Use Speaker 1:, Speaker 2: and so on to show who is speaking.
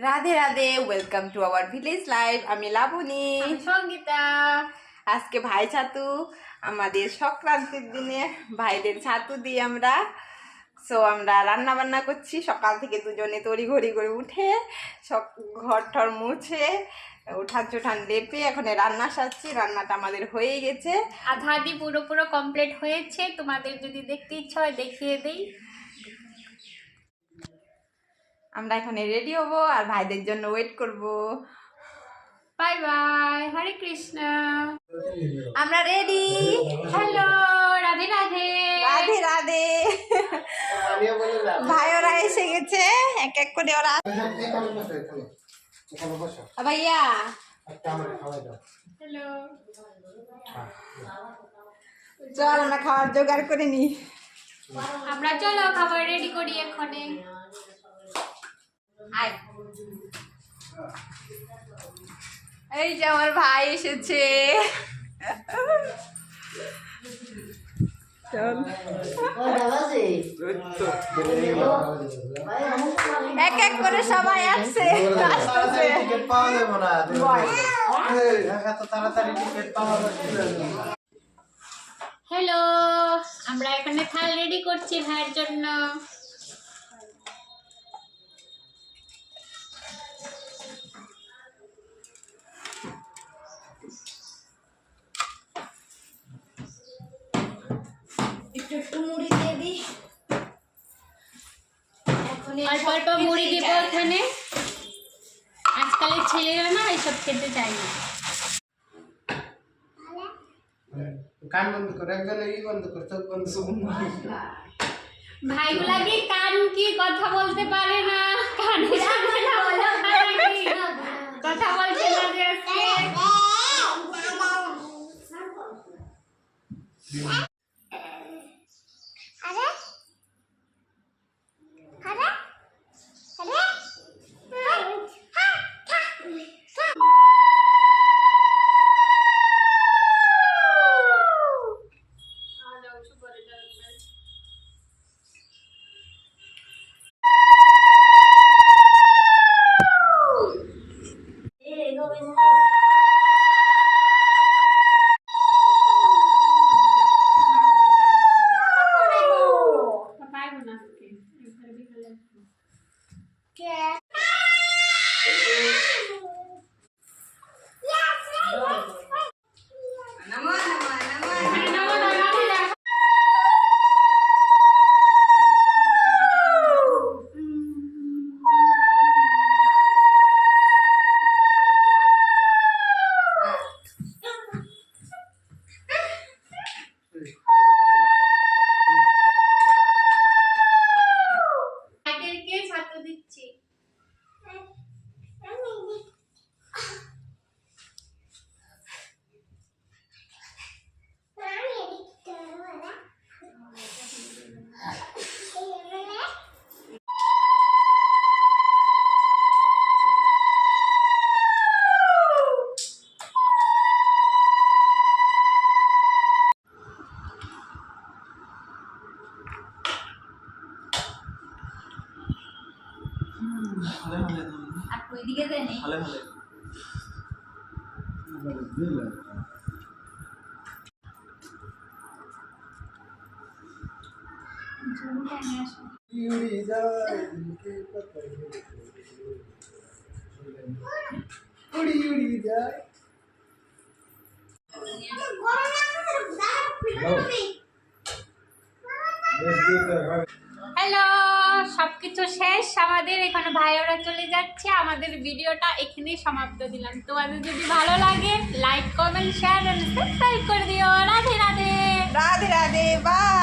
Speaker 1: Radhe Radhe, welcome to our village life. আমি লাবণী,
Speaker 2: সঙ্গীতা।
Speaker 1: আজকে ভাই ছাতু, আমাদের সংক্রান্তির দিনে ভাইদের ছাতু দিই আমরা। আমরা রান্না বান্না করছি সকাল থেকে, দুজনে তড়িঘড়ি করে উঠে সব ঘর ঠর মুছে উঠান চোঠান লেপে এখন রান্না সারছি। রান্নাটা আমাদের হয়ে গেছে,
Speaker 2: আধা আধি পুরো কমপ্লিট হয়েছে। তোমাদের যদি দেখতে ইচ্ছা হয় দেখিয়ে দিই।
Speaker 1: আমরা এখন রেডি হবো আর ভাইদের জন্য ওয়েট করব।
Speaker 2: বাই বাই, হরে কৃষ্ণ।
Speaker 1: আমরা রেডি।
Speaker 2: হ্যালো, রাধে রাধে।
Speaker 1: রাধে রাধে। ভাই ওরা এসে গেছে, এক এক করে ওরা। ভাইয়া
Speaker 2: হ্যালো,
Speaker 1: চল আমরা খাওয়ার জোগাড় করে নি।
Speaker 2: আমরা চলো খাবার রেডি করি এক্ষণে।
Speaker 1: এই যে আমার ভাই এসেছে, চল এক এক করে সবাই আসছে।
Speaker 2: হ্যালো, আমরা এখানে থাল রেডি করছি ভাইয়ের জন্য।
Speaker 1: একটু মুড়ি দিয়ে দিই,
Speaker 2: অল্প অল্প মুড়ি দিব এখানে। আজকালের ছেলেরা না এইসব খেতে চায় না।
Speaker 3: কান বন্ধ করে, একজনে বন্ধ করে, চোখ বন্ধ
Speaker 2: ভাইগুলা কি কান কি কথা বলতে পারে না, কানে কথা বলছে না যে আজকে।
Speaker 1: আর তুই দিকে দেনি
Speaker 2: হ্যালো, সবকিছু শেষ আমাদের। এখানে ভাইয়েরা চলে যাচ্ছে। আমাদের ভিডিওটা এখানেই সমাপ্ত দিলাম। তোমাদের যদি ভালো লাগে like comment share and subscribe করে দিও। রাধে রাধে।
Speaker 1: রাধে রাধে, বাই।